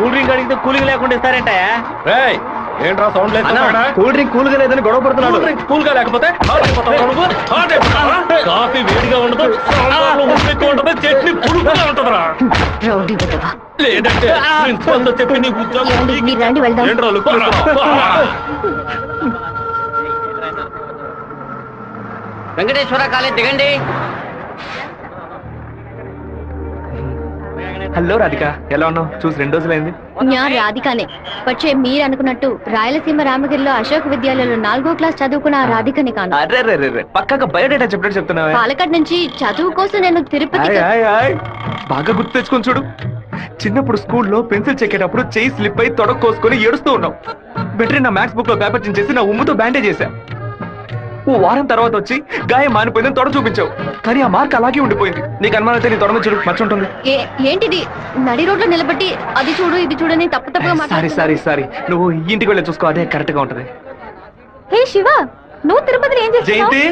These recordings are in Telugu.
కూల్ డ్రింక్ అడిగితే కూలింగ్ లేకుండా ఇస్తారంటాయా? ఏంట్రా సౌండ్ లేదు? కూల్ డ్రింక్ కూల్ గా లేదని గొడవ పడుతున్నాడు. కూల్ గా లేకపోతే కాఫీ వేడిగా ఉండదు, ఎక్కువ ఉంటది, చట్నీ పులుపుగా ఉంటదిరా. లేదంటే ప్రిన్సిపల్ తో చెప్పి నీ ఉద్యోగం ఏంట్రా లుక్? వెంకటేశ్వర కాలేజ్ దిగండి. హలో రాధిక, ఎలా ఉన్నావు? చూసి 2 రోజులైంది. ഞാൻ రాధికనే. പക്ഷേ మీరు అనుకున్నట్టు రాయలసీమ రామగిరిలో అశోక్ విద్యాలయంలో 4వ క్లాస్ చదువుకున్న ఆ రాధికని కాను. అరే పక్కగా బయోడేటా చెప్పినట్టు చెప్తున్నావా? పాలకాడ్ నుంచి చదువు కోసం నేను తిరుపతి. బాగా గుర్తు తెచ్చుకొని చూడు. చిన్నప్పుడు స్కూల్లో పెన్సిల్ చెక్కేటప్పుడు చెయ్యి స్లిప్ అయి తొడకు కోసుకొని ఏడుస్తూ ఉన్నావు. బెటరీ నా మ్యాథ్స్ బుక్ లో పేపర్ చించేసి నా ఉమ్ముతో బ్యాండేజ్ చేశా. ఓ వారం తర్వాత వచ్చి గాయం మానిపోయిందని తొడ చూపించావు, కానీ ఆ మార్క్ అలాగే ఉండిపోయింది. నీకు అనుమానం అయితే నీ తొడ మీద చూడు, మచ్చ ఉంటుంది. ఏంటిది? నడి రోడ్లో నిలబెట్టి అది చూడు ఇది చూడని తప్పుగా సారీ నువ్వు ఇంటికి వెళ్ళి చూసుకో, అదే కరెక్ట్ గా ఉంటది. హే శివ, నువ్వు తిరుపతిలో ఏం చేస్తున్నావు? జయంతి,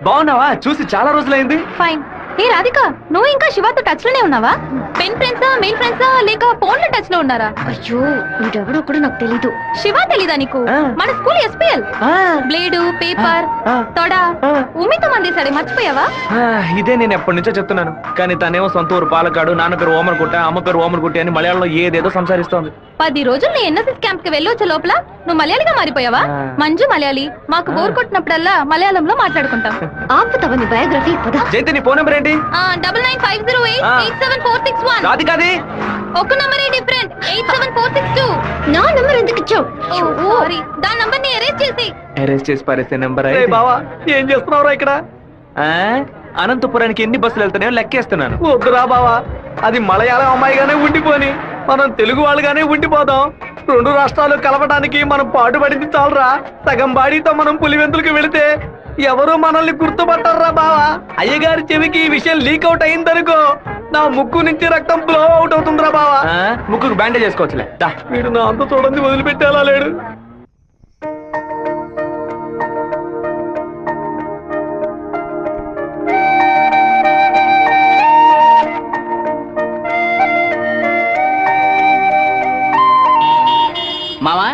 బాగున్నావా? చూసి చాలా రోజులైంది. ఫైన్. హే రాధిక, నువ్వు ఇంకా శివతో టచ్ లోనే ఉన్నావా? పెన్ ఫ్రెండ్సా, మెయిల్ ఫ్రెండ్సా, లేక ఫోన్ లో టచ్ లో ఉన్నారా? అయ్యో, వీడెవడో కూడా నాకు తెలీదు. శివ తెలీదా నీకు? మన స్కూల్ ఎస్పీఎల్. బ్లేడు, పేపర్, తొడ ఉమ్మితో మందేశాడే, మర్చిపోయావా? ఇదే నేను ఎప్పటి నుంచో చెప్తున్నాను, కానీ తనేమో సొంత ఊరు పాలకాడు, నాన్న పేరు ఓమర్కుట్ట, అమ్మ పేరు ఓమర్కుట్టి అని మలయాళంలో ఏదేదో సంసారిస్తోంది. 10 రోజులు ఎన్ఎస్ఎస్ క్యాంప్ కి వెళ్ళొచ్చే లోపల నువ్వు మలయాళిగా మారిపోయావా? మంజు మలయాళి. మాకు బోర్ కొట్టినప్పుడల్లా మలయాళంలో మాట్లాడుకుంటాం. ఆపుతావా నీ బయోగ్రఫీ? జయంతి, నీ ఫోన్ నెంబర్ ఏంటి? 9950887461. రాధికాది ఒక నంబరే డిఫరెంట్, 87462. నా నంబర్ ఎందుకు ఇచ్చావు? సారీ, దాని నంబర్ ని అరెస్ట్ చేసి పారేసే నెంబర్. బావా, ఏం చేస్తున్నావురా ఇక్కడ? అనంతపురానికి ఎన్ని బస్సులు వెళ్తానో లెక్కేస్తున్నాను. వద్దురా బావా, అది మలయాళం అమ్మాయిగానే ఉండిపోని, మనం తెలుగు వాళ్ళుగానే ఉండిపోదాం. 2 రాష్ట్రాలు కలవడానికి మనం పాటుపడింది చాలరా. సగం బాడీతో మనం పులివెందులకు వెళితే ఎవరు మనల్ని గుర్తుపట్టారా బావా. అయ్యగారి చెవికి ఈ విషయం లీక్ అవుట్ అయిందనుకో, నా ముక్కు నుంచి రక్తం ఫ్లో అవుట్ అవుతుందిరా బావా. ముక్కుకు బ్యాండేజ్ చేసుకోవచ్చులే. వీడు నా అంత చూడండి వదిలిపెట్టేలా లేడు. మావా,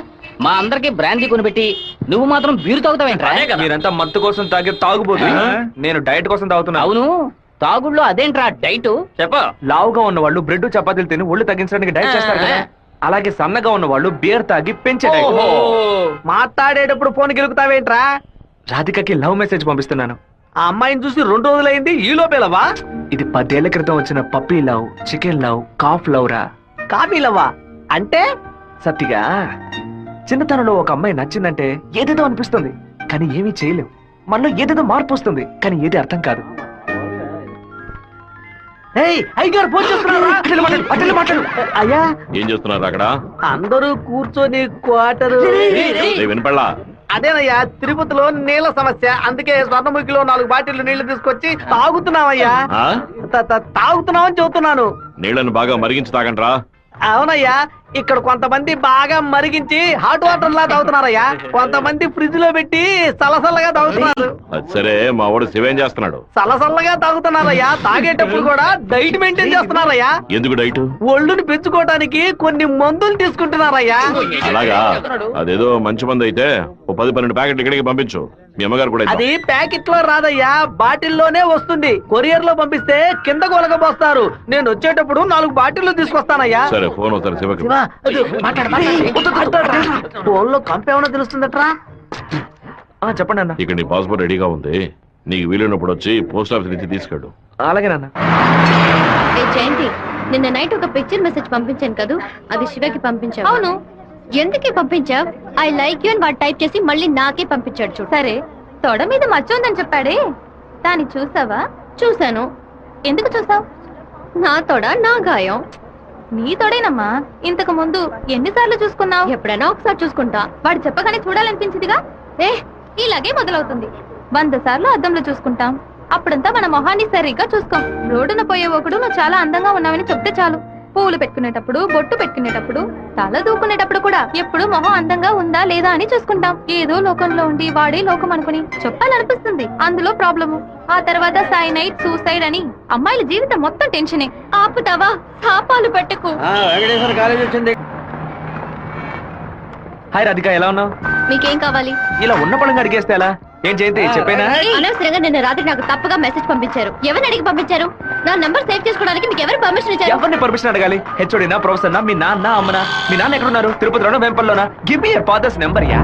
మా అందరికి బ్రాందీ కొనిపెట్టి నువ్వు మాత్రం బీరు తాగుతావేంట్రా? మీరంతా మత్తు కోసం తాగే తాగుబోతు, నేను డైట్ కోసం తాగుతున్నా. అవును, తాగుళ్ళో అదేంట్రా డైట్? చెప్ప. లావుగా ఉన్న వాళ్ళు బ్రెడ్ చపాతీలు తిని ఒళ్ళు తగ్గించడానికి డైట్ చేస్తారు కదా, అలాగే సన్నగా ఉన్న వాళ్ళు బియర్ తాగి పెంచే డైట్. మాట్లాడేటప్పుడు ఫోన్ గెలుగుతావేంట్రా? రాధికకి లవ్ మెసేజ్ పంపిస్తున్నాను. ఆ అమ్మాయిని చూసి 2 రోజులైంది, ఈ లోపేలవా? ఇది 10 ఏళ్ల క్రితం వచ్చిన puppy love, chicken love, calf love రా. కాఫీ లవ్వా అంటే? సత్తిగా, చిన్నతనంలో ఒక అమ్మాయి నచ్చిందంటే ఏదేదో అనిపిస్తుంది, కానీ ఏమీ చేయలేం. మనలో ఏదేదో మార్పు వస్తుంది, కానీ ఏది అర్థం కాదు. అయ్యా, ఏం చేస్తున్నారు అక్కడ? అందరూ కూర్చొని క్వార్టర్. వినపడలా? అదేనయ్యా, తిరుపతిలో నీళ్ళ సమస్య, అందుకే స్వర్ణముఖిలో 4 బాటిళ్లు నీళ్లు తీసుకొచ్చి తాగుతున్నామయ్యా. తాగుతున్నామని చెబుతున్నాను. నీళ్లను బాగా మరిగించి తాగండ్రా. అవునయ్యా, ఇక్కడ కొంతమంది బాగా మరిగించి హాట్ వాటర్ లా తాగుతున్నారయ్యా, కొంతమంది ఫ్రిడ్జ్ లో పెట్టి సలసల్లగా తాగుతున్నారు. సరే, మా వాడు శివేం చేస్తున్నాడు? సలసల్లగా తాగుతున్నారయ్యా. తాగేటప్పుడు కూడా డైట్ మెయింటైన్ చేస్తున్నారయ్యా. ఎందుకు డైట్? ఒళ్ళుని పెంచుకోవడానికి కొన్ని మందులు తీసుకుంటున్నారయ్యా. అలాగా? అదేదో మంచి మందు అయితే 10-12 ప్యాకెట్లు ఇక్కడికి పంపించు. మీ అమ్మగారు కూడా. అది ప్యాకెట్ లో రాదయ్యా, బాటిల్లోనే వస్తుంది. కొరియర్ లో పంపిస్తే కింద గొలగబోస్తారు. నేను వచ్చేటప్పుడు 4 బాటిల్లు తీసుకొస్తానయ్యా. సరే, ఫోన్ ఒకసారి శివకి. ఫోన్ లో కంపేమన్నా తెలుస్తుందట్రా? చెప్పండి అన్న. ఇక్కడ నీ పాస్పోర్ట్ రెడీగా ఉంది, నీకు వీలైనప్పుడు వచ్చి పోస్ట్ ఆఫీస్ నుంచి తీసుకెళ్ళు. అలాగే నాన్న. జయంతి, నిన్న నైట్ ఒక పిక్చర్ మెసేజ్ పంపించాను కదా, అది శివకి పంపించావు. అవును, ఎందుకే పంపించావు? ఐ లైక్ యూ అని వాడు టైప్ చేసి మళ్ళీ నాకే పంపించాడు. చూడు. సరే, తొడ మీద మచ్చ ఉందని చెప్పాడే, దాన్ని చూసావా? చూశాను. ఎందుకు చూసావు? నా తొడ నా గాయం. నీ తొడేనమ్మా. ఇంతకు ముందు ఎన్నిసార్లు చూసుకున్నావు? ఎప్పుడైనా ఒకసారి చూసుకుంటా. వాడు చెప్పగానే చూడాలనిపించిందిగా. ఇలాగే మొదలవుతుంది. 100 సార్లు అద్దంలో చూసుకుంటాం, అప్పుడంతా మన మొహాన్ని సరిగ్గా చూసుకోం. రోడ్డున పోయే ఒకడు నువ్వు చాలా అందంగా ఉన్నావని చెప్తే చాలు. పూలు పెట్టుకునేటప్పుడు, బొట్టు పెట్టుకునేటప్పుడు, తల దూకునేటప్పుడు కూడా ఎప్పుడు మొహం అందంగా ఉందా లేదా అని చూసుకుంటాం. ఏదో లోకంలో ఉండి వాడే లోకం అనుకుని చెప్పాలనిపిస్తుంది. అందులో ప్రాబ్లము. ఆ తర్వాత సైనైడ్, సూసైడ్ అని అమ్మాయిల జీవితం మొత్తం టెన్షనే. ఆపుతావా? శాపాలు పెట్టకు. వెంకటేశ్వర కాలేజ్ వచ్చింది. హాయ్ రాధిక, ఎలా ఉన్నావు? మీకేం కావాలి? ఇలా ఉన్న పడంగా అడిగేస్తే ఎలా? ఏం జయంతి చెప్పేనా? అనవసరంగా నిన్న రాత్రి నాకు తప్పుగా మెసేజ్ పంపించారు. ఎవరిని అడిగి పంపించారు? నా నంబర్ సేవ్ చేసుకోవడానికి మీకు ఎవరు పర్మిషన్ ఇచ్చారు? ఎవరిని పర్మిషన్ అడగాలి? హెచ్ఓడినా, ప్రొఫెసర్ నా, మీ నాన్న, అమ్మనా? మీ నాన్న ఎక్కడున్నారు? తిరుపతిలోనా, వేంపల్లోనా? Give me your father's number యా.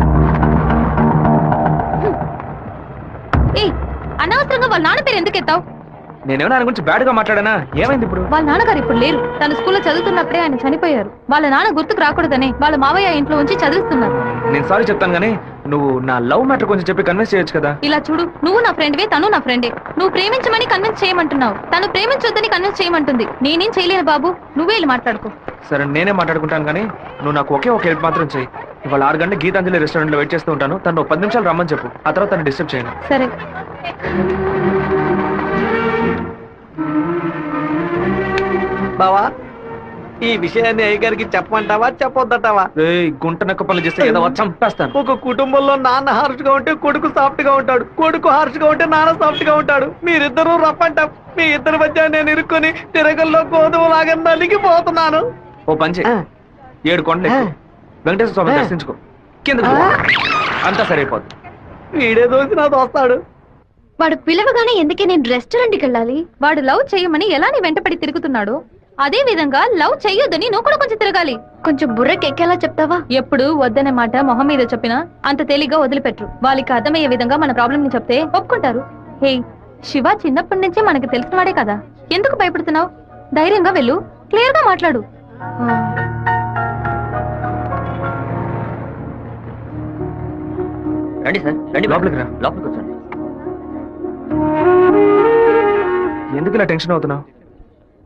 ఏయ్, అనవసరంగా వాళ్ళ నాన్న పేరు ఎందుకు ఎత్తావు? నేనేమన్నా ఆయన గురించి బ్యాడ్ గా మాట్లాడానా? ఏమైంది ఇప్పుడు? వాళ్ళ నాన్నగారు ఇప్పుడు లేరు. తన స్కూల్లో చదువుతున్నప్పుడే ఆయన చనిపోయారు. వాళ్ళ నాన్న గుర్తుకు రాకూడదని వాళ్ళ మావయ్య ఇంట్లో ఉంచి చదివిస్తున్నారు. నేను సారీ చెప్తాను కానీ నువ్వు నా లవ్ మ్యాటర్ కొంచెం చెప్పి కన్విన్స్ చేయొచ్చు కదా. ఇలా చూడు, నువ్వు నా ఫ్రెండ్వే, తను నా ఫ్రెండే. నువ్వు ప్రేమించమని కన్విన్స్ చేయమంటున్నావు, తను ప్రేమించొద్దని కన్విన్స్ చేయమంటుంది. నేనేం చేయలేను బాబు, నువ్వే వెళ్ళి మాట్లాడుకో. సరే నేనే మాట్లాడుకుంటాను కానీ నువ్వు నాకు ఒకే ఒక హెల్ప్ మాత్రం చెయ్యి. ఇవాళ 6 గంటల గీతాంజలి రెస్టారెంట్ లో వెయిట్ చేస్తూ ఉంటాను. తను 10 నిమిషాలు రమ్మని చెప్పు. ఆ తర్వాత తను డిస్టర్బ్ చేయను. సరే. బావా, ఈ విషయాన్ని అయ్యగారికి చెప్పమంటావా చెప్పొద్దటావా? రేయ్, గుంట నక్క పనులు చేస్తే ఏదో చంపేస్తాను. ఒక కుటుంబంలో నాన్న హార్ష్ గా ఉంటే కొడుకు సాఫ్ట్ గా ఉంటాడు, కొడుకు హార్ష్ గా ఉంటే నాన్న సాఫ్ట్ గా ఉంటాడు. మీరిద్దరూ రఫ్ అంట. మీ ఇద్దరి మధ్య నేను ఇరుక్కొని తిరగల్లో గోధుమలాగా నలిగిపోతున్నాను. ఓ పంచే, 7 కొండలు ఎక్కు. వెంకటేశ్వర స్వామి దర్శించుకో, కిందకు పో. అంతా సరైపోద్ది. వీడే దోసి నా దోస్తాడు. వాడు పిలవగానే ఎందుకే నేను రెస్టారెంట్కి వెళ్ళాలి? వాడు లవ్ చేయమని ఎలా నీ వెంటపడి తిరుగుతున్నాడు, అదే విధంగా లవ్ చెయ్యొద్దని నువ్వు కూడా కొంచెం తిరగాలి. కొంచెం బుర్రకి ఎక్కేలా చెప్తావా? ఎప్పుడు వద్దనే మాట మొహం మీద చెప్పినా అంత తేలిగ్గా వదిలిపెట్టరు. వాళ్ళకి అర్థమయ్యే విధంగా మన ప్రాబ్లం ని చెప్తే ఒప్పుకుంటారు. హే, శివ చిన్నప్పటి నుంచే మనకి తెలిసిన వాడే కదా, ఎందుకు భయపడుతున్నావు? ధైర్యంగా వెళ్ళు, క్లియర్ గా మాట్లాడు. రండి సార్, రండి లోపలికి రా. లోపలికి వచ్చండి. ఎందుకు ఇలా టెన్షన్ అవుతున్నావు?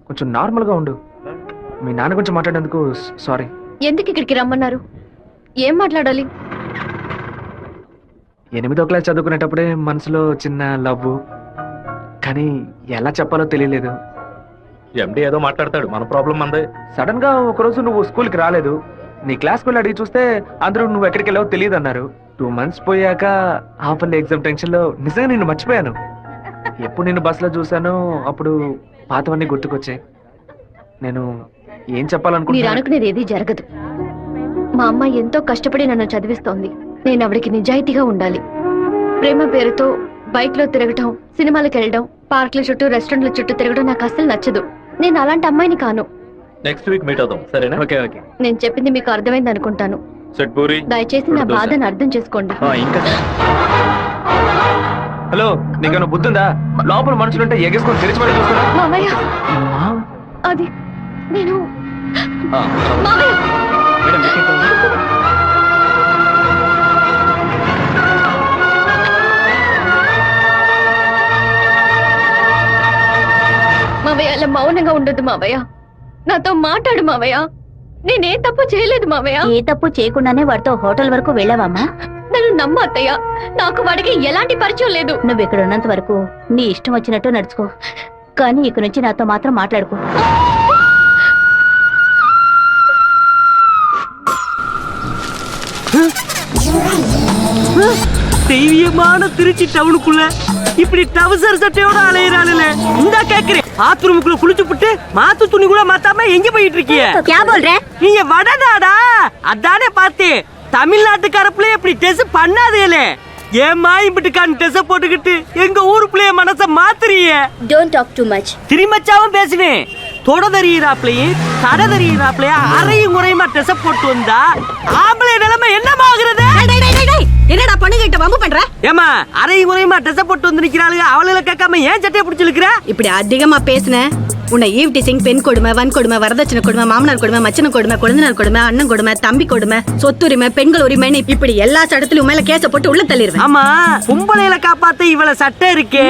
కొంచెం నార్మల్ గా ఉండు. మీ నాన్న గురించి మాట్లాడేందుకు సారీ. ఎందుకు ఇక్కడికి రమ్మన్నారు? ఏం మాట్లాడాలి? 8వ క్లాస్ చదువుకునేటప్పుడే మనసులో చిన్న లవ్, కానీ ఎలా చెప్పాలో తెలియలేదు. ఎండి ఏదో మాట్లాడతాడు, మన ప్రాబ్లం మందే. సడన్ గా ఒకరోజు నువ్వు స్కూల్కి రాలేదు. నీ క్లాస్కి వెళ్ళి అడిగి చూస్తే అందరూ నువ్వు ఎక్కడికి వెళ్ళావో తెలియదు అన్నారు. 2 months పోయాక హాఫ్ ఇయర్లీ ఎగ్జామ్ టెన్షన్ లో నిజంగా నిన్ను మర్చిపోయాను. ఎప్పుడు నిన్ను బస్సులో చూసానో అప్పుడు పాతవన్నీ గుర్తుకొచ్చాయి. నేను ఏం మీరు చెప్పాలనుకుంటున్నా? అనుకునేది ఏది జరగదు. మా అమ్మ ఎంతో కష్టపడి నన్ను చదివిస్తోంది. నేను ఆవిడకి నిజాయితీగా ఉండాలి. ప్రేమ పేరుతో బైక్ లో తిరగటం, సినిమాలకు వెళ్ళడం, పార్కుల చుట్టూ, రెస్టారెంట్ల చుట్టూ తిరగడం నాకు అస్సలు నచ్చదు. నేను అలాంటి అమ్మాయిని కాను. నెక్స్ట్ వీక్ మీట్ అవుదాం, సరేనా? Okay okay. నేను చెప్పింది మీకు అర్థమైంది అనుకుంటాను. సెట్ పూరి. దయచేసి నా బాధను అర్థం చేసుకోండి. ఇంకా హలో, నీకేమైనా బుద్ధుందా? లోపల మనుషులుంటే ఎగేసుకొని తెరిచి పడి చూస్తున్నా. మామయ్య, అది నేను మామయ్య. మావయ్య, అలా మౌనంగా ఉండదు మావయ్య. నాతో మాట్లాడు మావయ్య. నేనే తప్పు చేయలేదు మావయ్య. ఏ తప్పు చేయకుండానే వాడితో హోటల్ వరకు వెళ్ళావమ్మా? నన్ను నమ్ము అత్తయ్య. నాకు వాడికి ఎలాంటి పరిచయం లేదు. నువ్వు ఇక్కడ ఉన్నంత వరకు నీ ఇష్టం వచ్చినట్టు నడుచుకో, కానీ ఇక నుంచి నాతో మాత్రం మాట్లాడుకో. தெய்வீகமான திருச்சி டவுனுக்குள்ள இப்படி டவுசர் சட்டையோட அலையிறாளே. இந்த கேக்குறேன், பாத்ரூமுக்குள்ள குளிச்சு புட்டு மாத்து துணி கூட மாத்தாம எங்க போயிட்டு இருக்கிய? நீங்க வடநாடா? அதானே பார்த்தேன். தமிழ்நாட்டுக்கார பிள்ளைய இப்படி டெஸ் பண்ணாதேலே. ஏமா இப்படிக்கான டெஸ் போட்டுக்கிட்டு எங்க ஊரு பிள்ளைய மனச மாத்துறீங்க? Don't talk too much. திரும்பச்சாவும் பேசுவேன். தொட தெரியுறாப்லையும் தட தெரியுறாப்லையும் அரையும் குறையுமா டெஸ் போட்டு வந்தா ஆம்பளை நிலைமை என்னமாகிறது? என்னடா பொண்ணுகிட்ட வம்பு பண்ற? ஏமா அரையும் குறையுமா ட்ரெஸ் போட்டு வந்து நிக்கிறாளுங்க, அவளுகளை கேட்காம ஏன் சட்டையை பிடிச்சிருக்கிற? இப்படி அதிகமா பேசுன உன்னை ஈவ் டீசிங், பெண் கொடுமை, வன் கொடுமை, வரதட்சணை கொடுமை, மாமனார் கொடுமை, மச்சன கொடுமை, குழந்தைனார் கொடுமை, அண்ணன் கொடுமை, தம்பி கொடுமை, சொத்துரிமை, பெண்கள் உரிமைன்னு இப்படி எல்லா சட்டத்திலும் மேல கேச போட்டு உள்ள தள்ளிடுவேன். ஆமா, பொம்பளையில காப்பாத்த இவள சட்டை இருக்கே,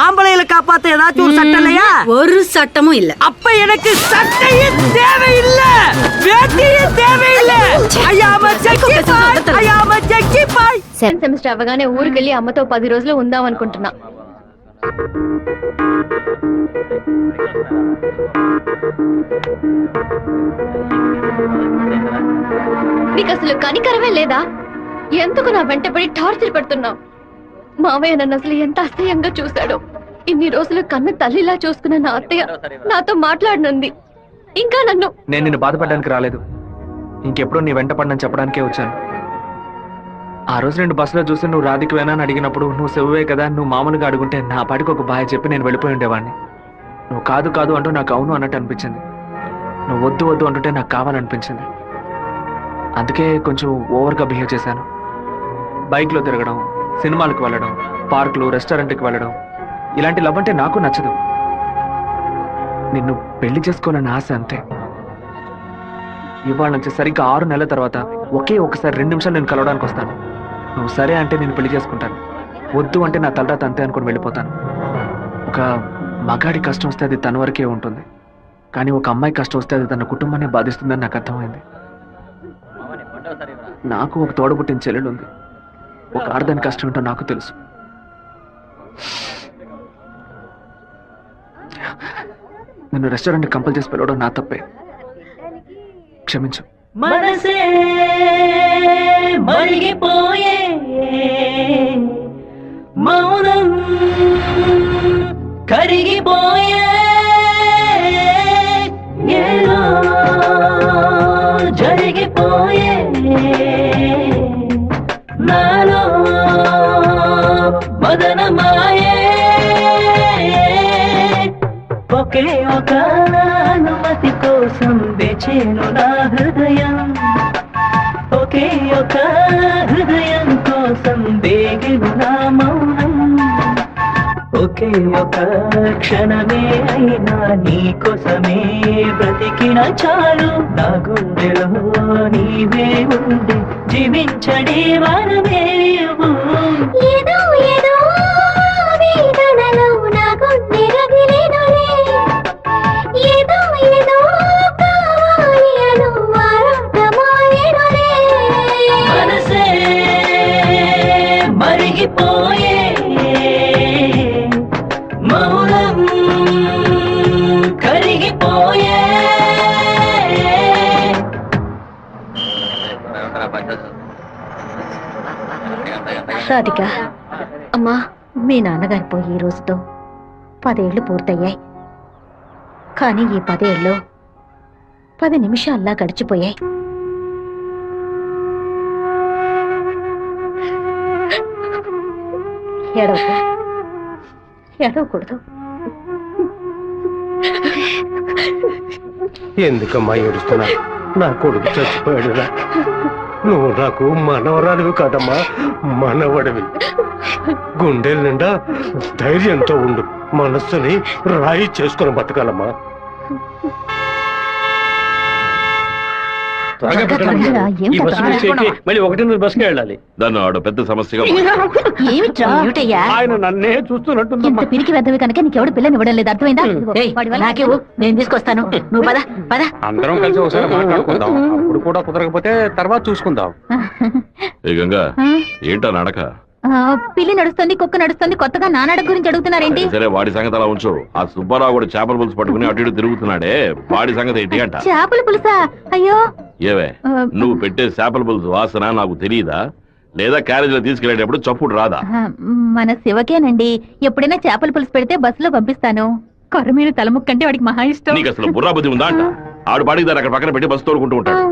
ஆம்பளையில காப்பாத்த ஏதாச்சும் ஒரு சட்டம் இல்லையா? ஒரு சட்டமும் இல்ல. அப்ப எனக்கு சட்டையே தேவையில்லை, வேட்டியே தேவையில்லை. ஐயாம ஜக்கி பாய், ஐயாம ஜக்கி பாய். సెకండ్ సెమిస్టర్ అవగానే ఊరికెళ్ళి అమ్మతో 10 రోజులు ఉందాం అనుకుంటున్నా. నీకు అసలు కనికరమే లేదా? ఎందుకు నా వెంటపడి టార్చర్ పెడుతున్నావు? మావయ్య నన్ను అసలు ఎంత అసహ్యంగా చూశాడో. ఇన్ని రోజులు కన్న తల్లిలా చూసుకున్న నా అత్తయ్య నాతో మాట్లాడనుంది. ఇంకా నన్ను నేను నిన్ను బాధపడడానికి రాలేదు. ఇంకెప్పుడు నీ వెంట పడనని చెప్పడానికే వచ్చాను. ఆ రోజు 2 బస్సులో చూసి నువ్వు రాధికవేనా అని అడిగినప్పుడు నువ్వు సెవ్వే కదా, నువ్వు మామూలుగా అడుగుంటే నా పాటికి ఒక బాయ్ చెప్పి నేను వెళ్ళిపోయి ఉండేవాడిని. నువ్వు కాదు కాదు అంటూ నాకు అవును అన్నట్టు అనిపించింది. నువ్వు వద్దు వద్దు అంటుంటే నాకు కావాలనిపించింది. అందుకే కొంచెం ఓవర్గా బిహేవ్ చేశాను. బైక్లో తిరగడం, సినిమాలకు వెళ్ళడం, పార్కులు, రెస్టారెంట్కి వెళ్ళడం, ఇలాంటి లవ్ అంటే నాకు నచ్చదు. నిన్ను పెళ్లి చేసుకోవాలని ఆశ అంతే. ఇవాళ నుంచి సరిగ్గా 6 నెలల తర్వాత ఒకే ఒకసారి 2 నిమిషాలు నేను కలవడానికి వస్తాను. నువ్వు సరే అంటే నేను పెళ్లి చేసుకుంటాను, వద్దు అంటే నా తలరాత అంతే అనుకుని వెళ్ళిపోతాను. ఒక మగాడి కష్టం వస్తే అది తన వరకే ఉంటుంది, కానీ ఒక అమ్మాయి కష్టం వస్తే అది తన కుటుంబాన్ని బాధిస్తుందని నాకు అర్థమైంది. నాకు ఒక తోడబుట్టిన చెల్లెలు ఉంది. ఒక ఆడదాని కష్టం ఏంటో నాకు తెలుసు. నన్ను రెస్టారెంట్ కంపల్ చేసి పిలవడం నా తప్పే, క్షమించు. మనసే మరిగిపోయే మౌనం కరిగిపోయే ఏదో జరిగిపోయే నాలో మదనమాయే ఒకే ఒక అనుమతి కోసం వేచేను నా హృదయం, ఒకే ఒక హృదయం కోసం వేగెను నా మౌనం, ఒకే ఒక క్షణమే అయినా నీ కోసమే బ్రతికిన చాలు. నా గుండెలో నీవే ఉండి జీవించడే వరమే ఇవ్వు. ఏదో ఏదో వేదనలో నా గుండె రగిలేనులే, ఏదో ఏదో కావాలి అను ఆరాటమాయెనులే. మనసే మరిగిపోయే మౌనం కరిగిపోయే. రాధిక, అమ్మా, మీ నాన్నగారు పోయి ఈ రోజుతో 10 ఏళ్లు పూర్తయ్యాయి. కానీ ఈ 10 ఏళ్ళు 10 నిమిషాల్లా గడిచిపోయాయి. ఏడవకూడదు. ఎందుకమ్మా ఏడుస్తున్నా? నా కొడుకు చచ్చిపోయాడురా. నువ్వు నాకు మనవరాలివి కాదమ్మా, మనవడివి. గుండెల నిండా ధైర్యంతో ఉండు, మనస్సుని రాయి చేసుకుని బతకాలమ్మా. మళ్ళీ 1 బస్కి వెళ్ళాలి. దాన్ని ఆడ పెద్ద సమస్యగా ఆయన నన్నే చూస్తున్నట్టుందమ్మా. పిరికి వెద్దవి కనుక నీకెవడు పిల్లని ఇవ్వడం లేదు, అర్థమైందా? నాకేవు, నేను తీసుకొస్తాను, నువ్వు పద పద. అందరం కలిసి ఒకసారి మాట్లాడుకుందాం, అప్పుడు కూడా కుదరకపోతే తర్వాత చూసుకుందాం. ఏ గంగా, ఏంటా నడక? పిల్లి నడుస్తుంది, కుక్క నడుస్తుంది, కొత్తగా నానాడ గురించి అడుగుతున్నారేంటి? సరే, వాడి సంగతి అలా ఉంచు. ఆ సుబ్బారావు కూడా చేపల పులుసు పట్టుకుని అటు ఇటు తిరుగుతున్నాడే, వాడి సంగతి ఏంటి అంట? చేపల పులుసా? అయ్యో, ఏవే, నువ్వు పెట్టే చేపల పులుసు వాసన నాకు తెలియదా? లేదా క్యారేజీలో తీసుకెళ్లేటప్పుడు చప్పుడు రాదా? మన శివకేనండి, ఎప్పుడైనా చేపల పులుసు పెడితే బస్సులో పంపిస్తాను. కొర్రమీను తలముక్కంటే వాడికి మహా ఇష్టం. నీకు అసలు బుర్రా బుద్ధి ఉందా అంట? ఆడు బాడికి దాన్ని అక్కడ పక్కన పెట్టి బస్సు తోడుకుంటూ ఉంటాడు.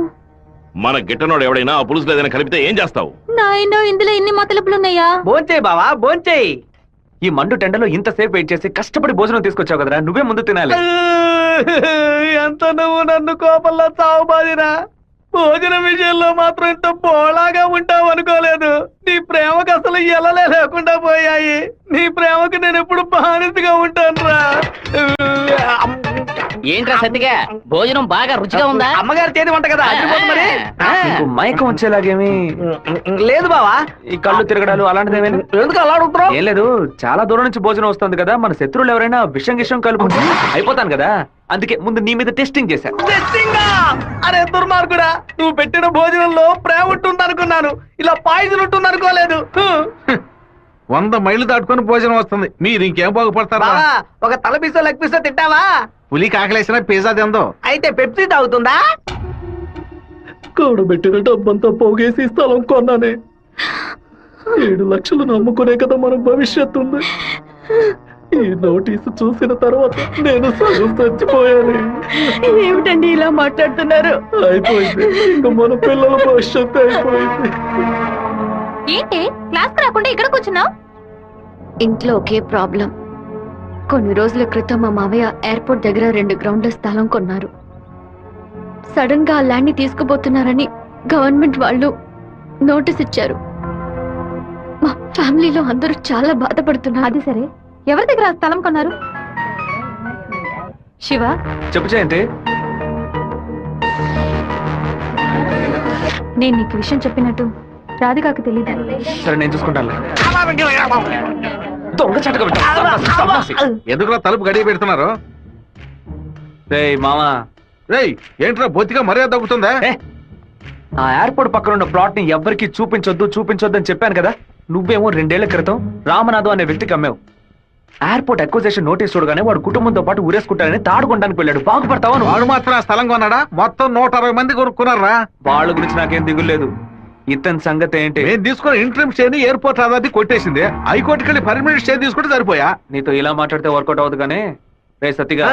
మన గిట్టనోడు ఎవడైనా ఆ పులుసులో ఏదైనా కలిపితే ఏం చేస్తావు? నాయనో, ఇందులో ఇన్ని మతలపులున్నాయా? భోంచేయి బావా, భోంచేయి. ఈ మండు టెండలో ఇంతసేపు వెయిట్ చేసి కష్టపడి భోజనం తీసుకొచ్చావు కదరా, నువ్వే ముందు తినాలి. ఎంత నువ్వు నన్ను కోపంలో చావు బాదిరా. భోజనం విషయంలో మాత్రం ఇంత బోళాగా ఉంటావు అనుకోలేదు. నీ ప్రేమకు అసలు ఎలలే లేకుండా పోయాయి. నీ ప్రేమకు నేను ఎప్పుడు బానిసగా ఉంటాను రా. ఏంట్రా సత్తిగా, భోజనం బాగా రుచిగా ఉందా? అమ్మగారు చేతి వంట కదా, అదిరిపోతుంది మరి. నీకు మైకం వచ్చేలాగేమి లేదు బావా? ఈ కళ్ళు తిరగడాలు అలాంటిది ఏమైనా? ఎందుకు అలా అడుగుతున్నావు? ఏం లేదు, చాలా దూరం నుంచి భోజనం వస్తుంది కదా, మన శత్రువులు ఎవరైనా విషం గిషం కలుపుకుంటే అయిపోతాను కదా, అందుకే ముందు నీ మీద టెస్టింగ్ చేశా. అరే దుర్మార్గుడా, నువ్వు పెట్టిన భోజనంలో ప్రేమ ఉంటుంది అనుకున్నాను, ఇలా పాయిజన్ ఉంటుంది అనుకోలేదు. 100 మైళ్ళు దాటుకొని భోజనం వస్తుంది, మీరు ఇంకేం బాగుపడతారా? ఒక తల పీసో లెగ్ పీసో తింటావా? పులి కాకలేసిన పిజ్జా తిందో. అయితే పెప్సీ తాగుతుందా? కూడబెట్టిన డబ్బంతా పోగేసి స్థలం కొన్నానే. 7 లక్షలు నమ్ముకునే కదా మన భవిష్యత్తు ఉంది. ఈ నోటీసు చూసిన తర్వాత నేను సగం చచ్చిపోయాను. ఏమిటండి ఇలా మాట్లాడుతున్నారు? అయిపోయింది, ఇంకా మన పిల్లల భవిష్యత్తు అయిపోయింది. ఏంటి క్లాస్ రాకుండా ఇక్కడ కూర్చున్నావు? ఇంట్లో ఒకే ప్రాబ్లం. కొన్ని రోజుల క్రితం మా మావయ్య ఎయిర్పోర్ట్ దగ్గర 2 గ్రౌండ్ల స్థలం కొన్నారు. సడన్ గా ఆ ల్యాండ్ ని తీసుకుపోతున్నారని గవర్నమెంట్ వాళ్ళు నోటీస్ ఇచ్చారు. మా ఫ్యామిలీలో అందరూ చాలా బాధపడుతున్నారు. అది సరే, ఎవరి దగ్గర ఆ స్థలం కొన్నారు? శివ, చెప్పు జయంతి. నేను నీకు విషయం చెప్పినట్టు రాధికాకు తెలీదు. సరే నేను చూసుకుంటాను. దొంగ చటక పెట్టు. సన్నాసి. ఎందుకురా తలుపు గడియ పెడుతున్నారు? రేయ్ మామా, రేయ్ ఏంట్రా బొత్తిగా మర్యాద తగ్గుతుందా? ఆ ఎయిర్పోర్ట్ పక్కన ఉన్న ప్లాట్ ని ఎవ్వరికి చూపించొద్దు అని చెప్పాను కదా. నువ్వేమో 2 ఏళ్ల క్రితం రామనాథం అనే వ్యక్తికి అమ్మావు. ఎయిర్పోర్ట్ అక్విజిషన్ నోటీస్ చూడగానే వాడు కుటుంబంతో పాటు ఊరేసుకుంటానని తాడుకోవడానికి వెళ్ళాడు. బాగుపడతావా నువ్వు? వాడు మాత్రం ఆ స్థలం కొన్నాడా? మొత్తం 160 మంది కొనుక్కున్నారా? వాళ్ళ గురించి నాకేం దిగులేదు. ఇతని సంగతి ఏంటి? నేను తీసుకున్న ఇంట్రీమ్ స్టే ని ఎయిర్పోర్ట్ అథారిటీ కొట్టేసింది. హైకోర్టుకి వెళ్ళి పర్మనెంట్ స్టే తీసుకుంటే సరిపోయా. నీతో ఇలా మాట్లాడితే వర్కౌట్ అవుతుంది కానీ రే సత్తిగా,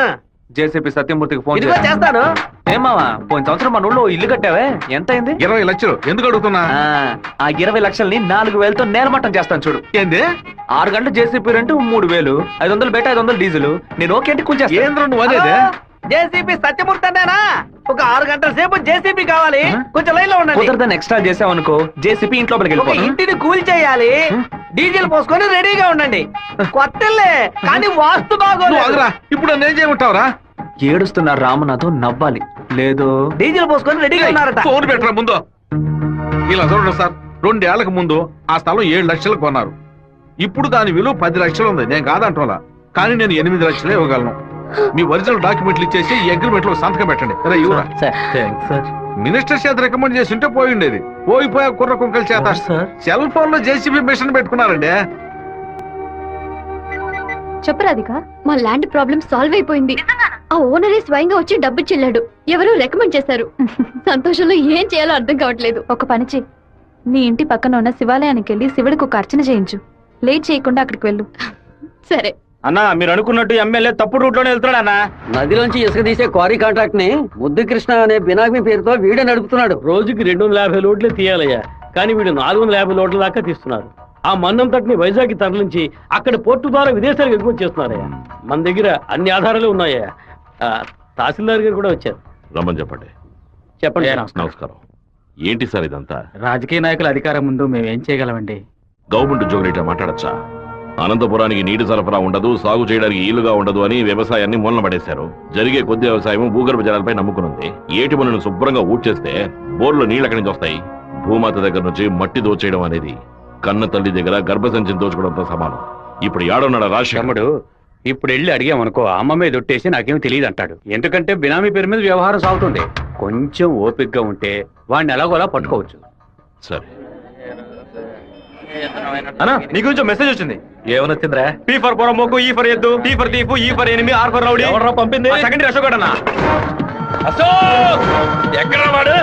జేసీపీ సత్యమూర్తికి ఫోన్ చేస్తాను. ఏమావా, పోయిన సంవత్సరం మన ఊళ్ళో ఇల్లు కట్టావే, ఎంత అయింది? 20 లక్షలు. ఎందుకు అడుగుతున్నా? ఆ 20 లక్షల్ని 4,000తో నేలమట్టం చేస్తాను చూడు. ఏంది? 6 గంటలు జేసీపీ రెంట్ 3,000, 500 బయట 500 డీజిల్. నేను ఓకే అంటే కూల్చేస్తా. ఏంద్ర నువ్వు అనేది? జేసీబీ సత్యమూర్తి అన్నానా? ఒక 6 గంటల సేపు జేసీబీ కావాలి. కొంచెం లైన్ లో ఉండండి. కుదరదని ఎక్స్ట్రా చేసావనుకో జేసీపీ ఇంట్లో ఒక వెళ్ళిపోతాం. ఇంటిని కూల్ చేయాలి. డీజిల్ పోసుకొని రెడీగా ఉండండి. కొత్తలే కానీ వాస్తు నువ్వు బాగోలేదు. ఆగురా. ఇప్పుడు నేను చేయమంటావురా? ఏడుస్తున్న రామనాథం నవ్వాలి, లేదు డీజిల్ పోసుకొని రెడీగా ఉన్నారట. ఫోన్ పెట్టరా ముందు. ఇలా చూడండి సార్, 2 ఏళ్లకు ముందు ఆ స్థలం 7 లక్షలకు కొన్నారు. ఇప్పుడు దాని విలువ 10 లక్షలు ఉంది. నేను కాదంటోలా, కానీ నేను 8 లక్షలే ఇవ్వగలను. మీ ఒరిజినల్ డాక్యుమెంట్లు ఇచ్చేసి ఈ అగ్రిమెంట్ లో సంతకం పెట్టండి. మినిస్టర్ చేత రికమెండ్ చేసి ఉంటే పోయి ఉండేది. పోయిపోయా కుర్ర కుంకల చేత సెల్ ఫోన్ లో జేసీబీ మిషన్ పెట్టుకున్నారండి. చెప్పు రాధిక. మా ల్యాండ్ ప్రాబ్లం సాల్వ్ అయిపోయింది. ఆ ఓనరే స్వయంగా వచ్చి డబ్బు చెల్లాడు. ఎవరు రికమెండ్ చేశారు. సంతోషంలో ఏం చేయాలో అర్థం కావట్లేదు. ఒక పని చెయ్యి, నీ ఇంటి పక్కన ఉన్న శివాలయానికి వెళ్ళి శివుడికి ఒక అర్చన చేయించు. లేట్ చేయకుండా అక్కడికి వెళ్ళు. సరే అన్నా, మీరు అనుకున్నట్టు ఎమ్మెల్యే తప్పుడు రూట్ లోనే వెళ్తున్నాడు అన్న. నదిలోంచి ఇసుక తీసే క్వారీ కాంట్రాక్ట్ ని ముద్దు కృష్ణ అనే బినామీ పేరుతో వీడే నడుపుతున్నాడు. రోజుకి 250 లోడ్లే తీయాలయ్యా, కానీ వీడు 450 లోడ్ల దాకా తీస్తున్నారు. ఆ మన్నం తట్టుని వైజాగ్ తరలించి అక్కడ పోర్టు ద్వారా విదేశాలకు ఎగుమతి చేస్తున్నారయ్యా. మన దగ్గర అన్ని ఆధారాలు ఉన్నాయా. తహసీల్దార్ గారు కూడా వచ్చారు. రమ్మని చెప్పండి. చెప్పండి. నమస్కారం. ఏంటి సార్ ఇదంతా? రాజకీయ నాయకుల అధికారం ముందు మేమేం చేయగలమండి? గవర్నమెంట్ ఉద్యోగులు ఇట్లా మాట్లాడచ్చా? అనంతపురానికి నీటి సరఫరా ఉండదు, సాగు చేయడానికి ఈలుగా ఉండదు అని వ్యవసాయాన్ని మూలన పడేశారు. జరిగే కొద్ది వ్యవసాయం భూగర్భ జలాలపై నమ్ముకునుంది. ఏటి మనను శుభ్రంగా ఊడ్చేస్తే బోర్లో నీళ్ళు ఎక్కడి నుంచి వస్తాయి? భూమాత దగ్గర నుంచి మట్టి దోచేయడం అనేది కన్న తల్లి దగ్గర గర్భసంచిని దోచుకోవడంతో సమానం. ఇప్పుడు ఏడున్నాడు రాష్ట్రముడు. ఇప్పుడు వెళ్ళి అడిగామనుకో అమ్మ మీద ఒట్టేసి నాకేం తెలియదు అంటాడు. ఎందుకంటే బినామీ పేరు మీద వ్యవహారం సాగుతుంది. కొంచెం ఓపికగా ఉంటే వాడిని ఎలాగోలా పట్టుకోవచ్చు. సరే అన్నా, నీ గురించి మెసేజ్ వచ్చింది. ఏమనొచ్చిందిరా? పీ ఫర్ పొరమోకు, ఈ ఫర్ ఎద్దు, టీ ఫర్ తీపు, E for enemy, R for rowdy. ఎవరు పంపింది? సెకండరీ అశోక్ అన్న. అశోక్ ఎక్కడ వాడు?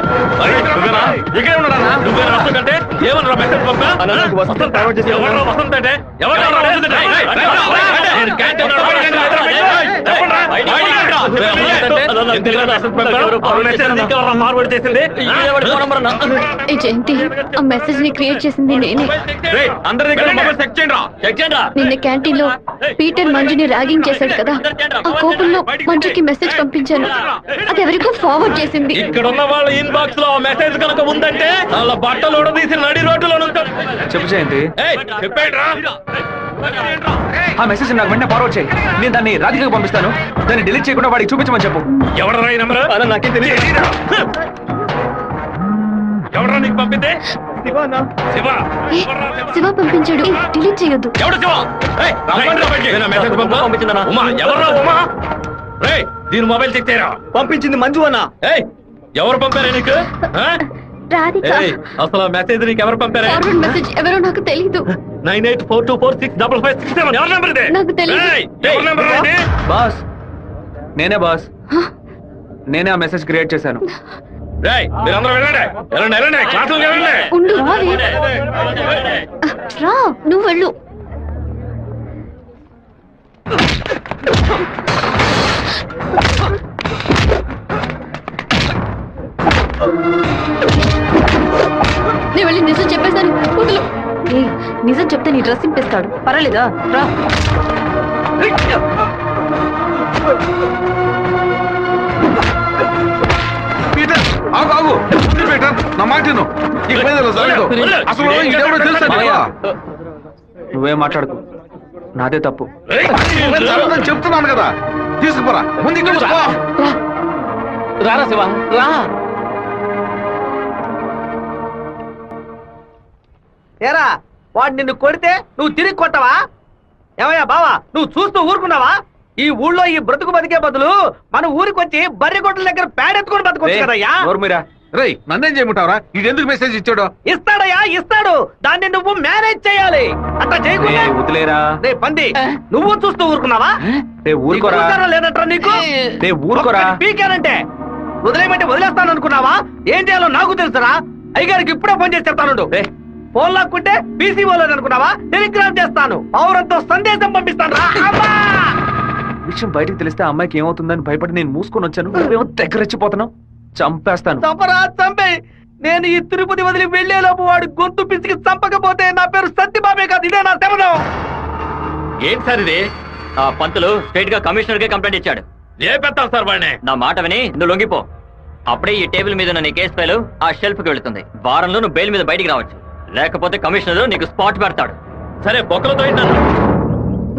ఇక్కడే ఉన్నాడా? నువ్వేనా అశోక్ అంటే? ఏమన్నా మెసేజ్ పంపా? వసంత్ ఎవరు వసంత్ అంటే? ఎవరు మార్పుడు చేసింది? ఏ జయంతి, ఆ మెసేజ్ ని క్రియేట్ చేసింది నేనే. అందరి దగ్గర మొబైల్ చెక్ చేయండి. నిన్న క్యాంటీన్ లో పీటర్ మంజుని ర్యాగింగ్ చేశాడు కదా, ఆ కోపంలో మంజుకి మెసేజ్ పంపించాను. అది ఎవరికో ఫార్వర్డ్ చేసింది. ఇక్కడ ఉన్న వాళ్ళ ఇన్బాక్స్ లో మెసేజ్ కనుక ఉందంటే వాళ్ళ బట్టలు ఉడదీసి నడి రోడ్డులో చెప్పు జయంతి. చెప్పేట్రా. ఆ మెసేజ్ నాకు వెంటనే ఫార్వర్డ్ చేయి. నేను దాన్ని రాధికకు పంపిస్తాను. దాన్ని డిలీట్ చేయకుండా వాడికి చూపించమని చెప్పు. ఎవడరా ఈ నెంబర్? నాకేం తెలియదు. ఎవడరా నీకు పంపింది? శివ. శివ పంపించాడు. డిలీట్ చేయొద్దు. ఎవడు శివ? మెసేజ్ పంపించిందన్నా. ఉమా ఎవరా? ఉమా రేయ్, దీని మొబైల్ చెక్ చేయరా. పంపించింది మంజు అన్న. ఎవరు పంపారా నీకు? రాధిక. అసలు మెసేజ్ నీకు ఎవరు పంపారా? ఫార్వర్డ్ మెసేజ్ ఎవరో నాకు తెలీదు. 9842465567 ఎవరి నెంబర్ ఇది? నాకు తెలీదు. ఎవరి నెంబర్ ఇది? బాస్, నేనే బాస్. నేనే ఆ మెసేజ్ క్రియేట్ చేశాను. రేయ్, మీరందరూ వెళ్ళండి. క్లాసులకు వెళ్ళండి. ఉండు రావే. రా, నువ్వు వెళ్ళు. నేను వెళ్ళి నిజం చెప్పేశాను, వదులు. ఏయ్, నిజం చెప్తే నీ డ్రెస్ చింపేస్తాడు, పర్వాలేదా? రా. పీటర్ ఆగు ఆగు పీటర్ నా మాట విను. ఈ పని ఇలా జరగదు. అసలు ఇదెవడో తెలుసా నీకు? నువ్వేం మాట్లాడుకో, నాదే తప్పు. ఇవన్నీ జరగదని చెప్తున్నాను కదా. తీసుకుపోరా ముందు ఇంటికి తీసుకో. రారా శివ రా. ఏరా వాడు నిన్ను కొడితే నువ్వు తిరిగి కొట్టవా? ఏమయ్యా బావా, నువ్వు చూస్తూ ఊరుకున్నావా? ఈ ఊళ్ళో ఈ బ్రతుకు బతికే బదులు మన ఊరికి వచ్చి బర్రె కొట్టల దగ్గర పేడెత్తుకొని బతకొచ్చు కదయ్యా. మీరా రేయ్ నన్నేం చేయమంటావరా? ఇది ఎందుకు మెసేజ్ ఇచ్చాడు? ఇస్తాడయ్యా ఇస్తాడు, దాన్ని నువ్వు మేనేజ్ చేయాలి. అట్లా చేయకుండా వదిలేరా. రే పంది, నువ్వు చూస్తూ ఊరుకున్నావా? ఊరుకోరా. లేదంటారా నీకు? ఊరుకోరా. పీకానంటే వదిలేయమంటే వదిలేస్తాను అనుకున్నావా? ఏం చేయాలో నాకు తెలుసురా. అయ్యగారికి ఇప్పుడే ఫోన్ చేసి చెప్తాను. ఫోన్ లాక్కుంటే పీసీ పోలేదు అనుకున్నావా? టెలిగ్రామ్ చేస్తాను, పౌరంతో సందేశం పంపిస్తాను. విషయం బయటికి తెలిస్తే అమ్మాయికి ఏమవుతుందని భయపడి నేను మూసుకొని వచ్చాను. నువ్వేమో దగ్గరెచ్చిపోతున్నావు. చంపేస్తాను. చంపరా చంపే. నేను ఈ తిరుపతి వదిలి వెళ్లేలోపు వాడు గొంతు పిసికి చంపకపోతే నా పేరు సత్యబాబే కాదు, ఇదే నా శపథం. ఏంటి సార్ ఇది? ఆ పంతులు స్ట్రైట్ గా కమిషనర్ కే కంప్లైంట్ ఇచ్చాడు. ఏ పెడతాను సార్ వాడిని? నా మాట విని నువ్వు లొంగిపో. అప్పుడే ఈ టేబుల్ మీద ఉన్న నీ కేసు ఫైలు ఆ షెల్ఫ్ కి వెళుతుంది. వారంలో నువ్వు బెయిల్ మీద బయటికి రావచ్చు, లేకపోతే కమిషనర్ నీకు స్పాట్ పెడతాడు. సరే బొక్కలతో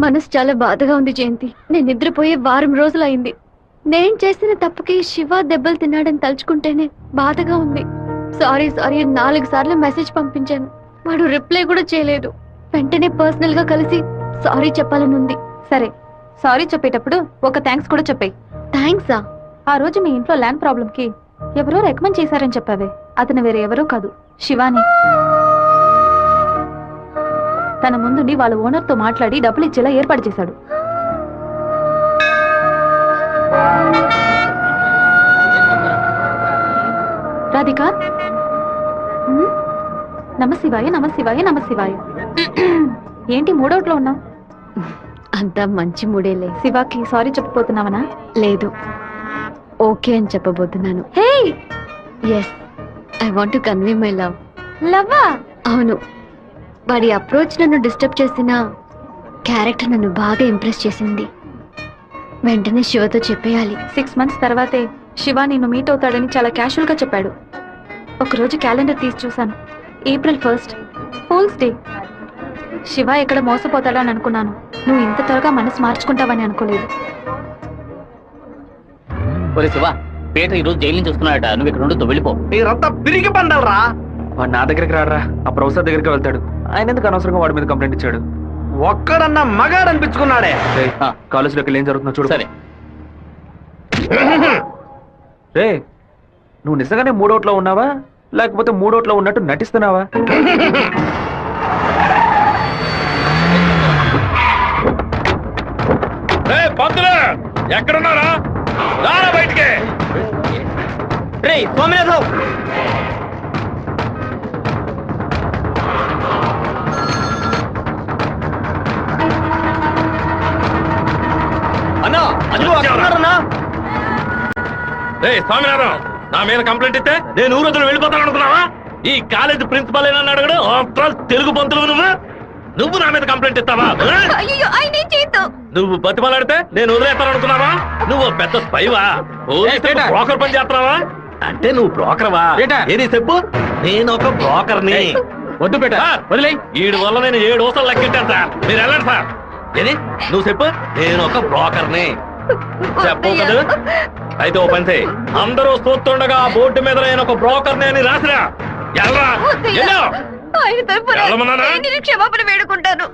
మనసు చాలా బాధగా ఉంది జయంతి. నేను నిద్రపోయే వారం రోజులైంది. నేను చేసిన తప్పుకి శివ దెబ్బలు తిన్నాడని తలుచుకుంటేనే బాధగా ఉంది. సారీ సారీ 4 సార్లు మెసేజ్ పంపించాను, వాడు రిప్లై కూడా చేయలేదు. వెంటనే పర్సనల్ గా కలిసి సారీ చెప్పాలనుంది. సరే, సారీ చెప్పేటప్పుడు ఒక థ్యాంక్స్ కూడా చెప్పేయి. థ్యాంక్సా? ఆ రోజు మీ ఇంట్లో ల్యాండ్ ప్రాబ్లం కి ఎవరో రికమెండ్ చేశారని చెప్పావే, అతను వేరే ఎవరో కాదు, శివాని. తన ముందుండి వాళ్ళ ఓనర్ తో మాట్లాడి డబ్బులు ఇచ్చేలా ఏర్పాటు చేశాడు. రాధిక, నమశివాయ నమశివాయ నమశివాయ. ఏంటి మూడోట్లో ఉన్నావు? అంతా మంచి మూడేలే. శివాకి సారీ చెప్పబోతున్నావనా? లేదు, ఓకే అని చెప్పబోతున్నాను. Hey, yes, I want to convey my love. లవ్వా? అవును. వాడి అప్రోచ్ నన్ను డిస్టర్బ్ చేసిన క్యారెక్టర్ నన్ను బాగా ఇంప్రెస్ చేసింది. వెంటనే శివతో చెప్పేయాలి. 6 months తర్వాతే శివ నిన్ను మీట్ అవుతాడని చాలా క్యాషువల్ గా చెప్పాడు. ఒకరోజు క్యాలెండర్ తీసి చూశాను, April 1st, fools day. Shiva ఎక్కడ మోసపోతాడని అనుకున్నాను. నువ్వు ఇంత త్వరగా మనసు మార్చుకుంటావని అనుకోలేదు. శివ, పీటర్ ఈ రోజు జైలు నుంచి వస్తున్నాడట. నువ్వు ఇక్కడ నుండి వెళ్ళిపో. మీరంతా పిరికి పండాలరా. వాడు నా దగ్గరికి రాడరా, ఆ ప్రొఫెసర్ దగ్గరికి వెళ్తాడు. ఆయన ఎందుకు అనవసరంగా వాడి మీద కంప్లైంట్ ఇచ్చాడు? ఒక్కడన్నా మగాడు అనిపించుకున్నాడే. కాలేజీలోకి ఏం జరుగుతుందో చూడు. సరే. రే, నువ్వు నిజంగానే మూడోట్లో ఉన్నావా, లేకపోతే మూడోట్లో ఉన్నట్టు నటిస్తున్నావా? పంతులు ఎక్కడున్నారా? రారా బయటికి. రే సోమనాథం, అన్నా అన్నా. రే స్వామినాథం, నా మీద కంప్లైంట్ ఇస్తే నేను ఊరొద్దులు వెళ్ళిపోతాను అనుకున్నావా? ఈ కాలేజ్ ప్రిన్సిపల్ ఏనన్నా అడగడు. తెలుగు పంతులు నువ్వు నా మీద కంప్లైంట్ ఇస్తావా? నువ్వు బతిమాలాడితే నేను వదిలేస్తాను అనుకున్నావా? నువ్వు పెద్ద స్పైవా? బ్రోకర్ పని చేస్తున్నావా? అంటే నువ్వు బ్రోకర్వా? ఏది చెప్పు. నేను ఒక బ్రోకర్ని. వద్దు పేట, వదిలే. వీడి వల్ల నేను 7 ఊసలు లెక్కెట్టాను సార్. మీరు వెళ్ళండి సార్. ఏది నువ్వు చెప్పు. నేను ఒక బ్రోకర్ని చెప్పు కదా. అయితే ఓ పని చేయి, అందరూ చూస్తుండగా ఆ బోర్డు మీద నేను ఒక బ్రోకర్ని అని రాసిరా. క్షమాపణ వేడుకుంటాను.